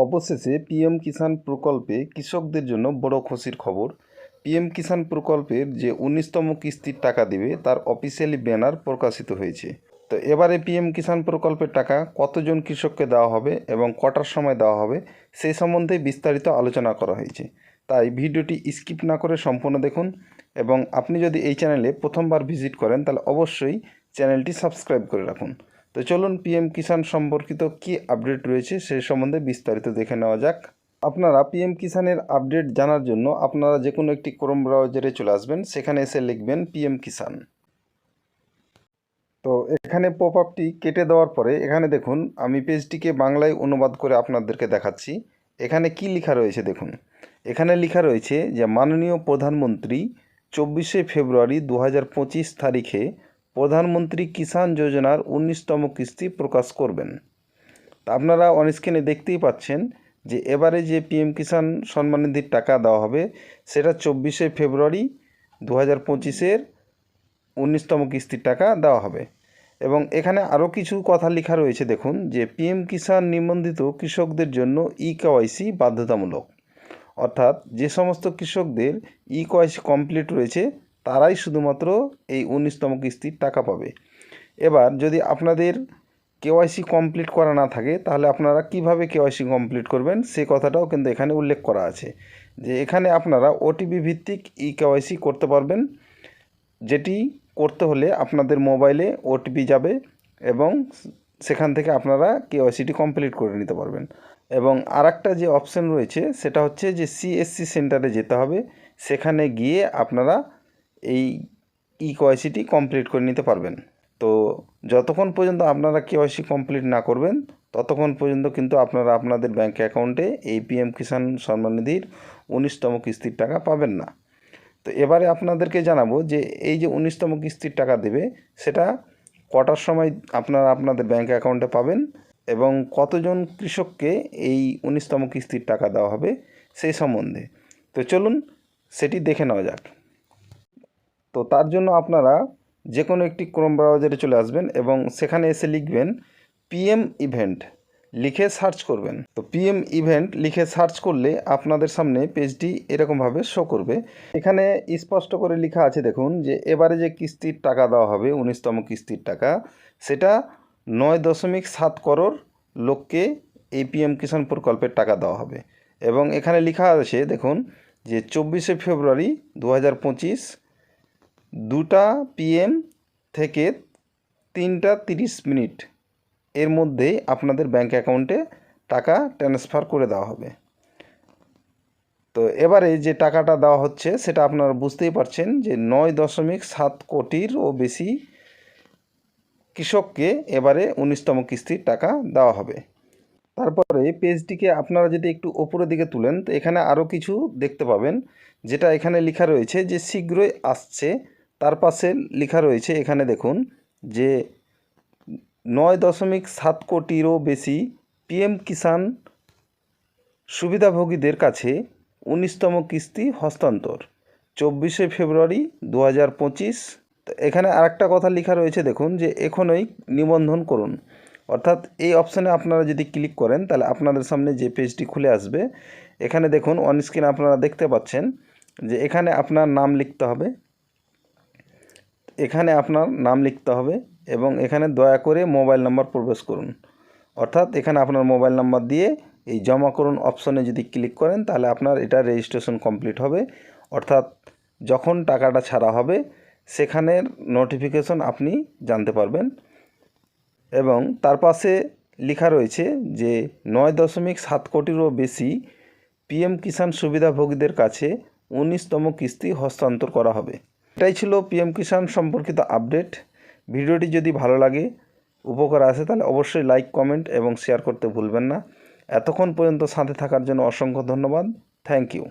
অবশেষে পিএম কিষাণ প্রকল্পে কৃষকদের জন্য বড় খুশির খবর। পিএম কিষাণ প্রকল্পের যে 19তম কিস্তির টাকা দেবে তার অফিসিয়ালি ব্যানার প্রকাশিত হয়েছে। তো এবারে পিএম কিষাণ প্রকল্পের টাকা কতজন কৃষককে দেওয়া হবে এবং কটার সময় দেওয়া হবে সেই সম্বন্ধে বিস্তারিত আলোচনা করা হয়েছে। তাই ভিডিওটি স্কিপ না করে সম্পূর্ণ দেখুন, এবং আপনি যদি এই চ্যানেলে প্রথমবার ভিজিট করেন তাহলে অবশ্যই চ্যানেলটি সাবস্ক্রাইব করে রাখুন। তো চলুন পিএম কিষাণ সম্পর্কিত কী আপডেট রয়েছে সেই সম্বন্ধে বিস্তারিত দেখে নেওয়া যাক। আপনারা পিএম কিষাণের আপডেট জানার জন্য আপনারা যে কোনো একটি ক্রোম ব্রাউজারে চলে আসবেন, সেখানে এসে লিখবেন পিএম কিষাণ। তো এখানে পপ আপটি কেটে দেওয়ার পরে এখানে দেখুন, আমি পেজটিকে বাংলায় অনুবাদ করে আপনাদেরকে দেখাচ্ছি। এখানে কি লেখা রয়েছে দেখুন। এখানে লেখা রয়েছে যে মাননীয় প্রধানমন্ত্রী 24শে ফেব্রুয়ারি 2025 তারিখে প্রধানমন্ত্রী কিষাণ যোজনার 19তম কিস্তি প্রকাশ করবেন। তা আপনারা অনস্ক্রিনে দেখতেই পাচ্ছেন যে এবারে যে পিএম কিষাণ সম্মান নিধির টাকা দেওয়া হবে সেটা 24শে ফেব্রুয়ারি 2025-এর 19তম কিস্তির টাকা দেওয়া হবে। এবং এখানে আরও কিছু কথা লেখা রয়েছে দেখুন, যে পিএম কিষাণ নিবন্ধিত কৃষকদের জন্য কেওয়াইসি বাধ্যতামূলক। অর্থাৎ যে সমস্ত কৃষকদের কেওয়াইসি কমপ্লিট রয়েছে তারাই শুধুমাত্র এই 19তম কিস্তির টাকা পাবে। এবার যদি আপনাদের কেওয়াইসি কমপ্লিট করা না থাকে তাহলে আপনারা কিভাবে কেওয়াইসি কমপ্লিট করবেন সে কথাটাও কিন্তু এখানে উল্লেখ করা আছে, যে এখানে আপনারা ওটিপি ভিত্তিক কেওয়াইসি করতে পারবেন, যেটি করতে হলে আপনাদের মোবাইলে ওটিপি যাবে এবং সেখান থেকে আপনারা কেওয়াইসিটি কমপ্লিট করে নিতে পারবেন। এবং আরেকটা যে অপশন রয়েছে সেটা হচ্ছে যে সিএসসি সেন্টারে যেতে হবে, সেখানে গিয়ে আপনারা এই কেওয়াইসিটি কমপ্লিট করে নিতে পারবেন। তো যতক্ষণ পর্যন্ত আপনারা কেওয়াইসি কমপ্লিট না করবেন ততক্ষণ পর্যন্ত কিন্তু আপনারা আপনাদের ব্যাঙ্ক অ্যাকাউন্টে এই পিএম কিষাণ সম্মান নিধির 19তম কিস্তির টাকা পাবেন না। তো এবারে আপনাদেরকে জানাবো যে এই যে 19তম কিস্তির টাকা দেবে সেটা কটার সময় আপনারা আপনাদের ব্যাঙ্ক অ্যাকাউন্টে পাবেন এবং কতজন কৃষককে এই 19তম কিস্তির টাকা দেওয়া হবে সেই সম্বন্ধে। তো চলুন সেটি দেখে নেওয়া যাক। তো তার জন্য আপনারা যে কোনো একটি ক্রোম ব্রাউজারে চলে আসবেন এবং সেখানে এসে লিখবেন পিএম ইভেন্ট, লিখে সার্চ করবেন। তো পিএম ইভেন্ট লিখে সার্চ করলে আপনাদের সামনে পেজটি এরকমভাবে শো করবে। এখানে স্পষ্ট করে লেখা আছে দেখুন, যে এবারে যে কিস্তির টাকা দেওয়া হবে 19তম কিস্তির টাকা সেটা 9.7 করোড় লোককে এই পিএম কিষাণ প্রকল্পের টাকা দেওয়া হবে। এবং এখানে লেখা আছে দেখুন, যে 24শে ফেব্রুয়ারি 2025 2টা PM থেকে 3টা 30 মিনিট এর মধ্যেই আপনাদের ব্যাঙ্ক অ্যাকাউন্টে টাকা ট্রান্সফার করে দেওয়া হবে। তো এবারে যে টাকাটা দেওয়া হচ্ছে সেটা আপনারা বুঝতেই পারছেন যে 9.7 কোটিরও বেশি কৃষককে এবারে 19তম কিস্তির টাকা দেওয়া হবে। তারপরে পেজটিকে আপনারা যদি একটু ওপরের দিকে তুলেন তো এখানে আরও কিছু দেখতে পাবেন, যেটা এখানে লেখা রয়েছে যে শীঘ্রই আসছে। তার পাশে লেখা রয়েছে এখানে দেখুন, যে 9.7 কোটিরও বেশি পিএম কিষাণ সুবিধাভোগীদের কাছে 19তম কিস্তি হস্তান্তর 24শে ফেব্রুয়ারি 2025। এখানে আরেকটা কথা লেখা রয়েছে দেখুন, যে এখনই নিবন্ধন করুন। অর্থাৎ এই অপশানে আপনারা যদি ক্লিক করেন তাহলে আপনাদের সামনে যে পেজটি খুলে আসবে, এখানে দেখুন অনস্ক্রিন আপনারা দেখতে পাচ্ছেন যে এখানে আপনার নাম লিখতে হবে, এখানে আপনার নাম লিখতে হবে এবং এখানে দয়া করে মোবাইল নাম্বার প্রবেশ করুন। অর্থাৎ এখানে আপনার মোবাইল নাম্বার দিয়ে এই জমা করুন অপশনে যদি ক্লিক করেন তাহলে আপনার এটা রেজিস্ট্রেশন কমপ্লিট হবে। অর্থাৎ যখন টাকাটা ছাড়া হবে সেখানের নোটিফিকেশন আপনি জানতে পারবেন। এবং তার পাশে লেখা রয়েছে যে 9.7 কোটিরও বেশি পিএম কিষাণ সুবিধাভোগীদের কাছে 19তম কিস্তি হস্তান্তর করা হবে। এটাই ছিল পিএম কিষাণ সম্পর্কিত আপডেট। ভিডিওটি যদি ভালো লাগে, উপকার আসে, তাহলে অবশ্যই লাইক, কমেন্ট এবং শেয়ার করতে ভুলবেন না। এতক্ষণ পর্যন্ত সাথে থাকার জন্য অসংখ্য ধন্যবাদ। Thank you.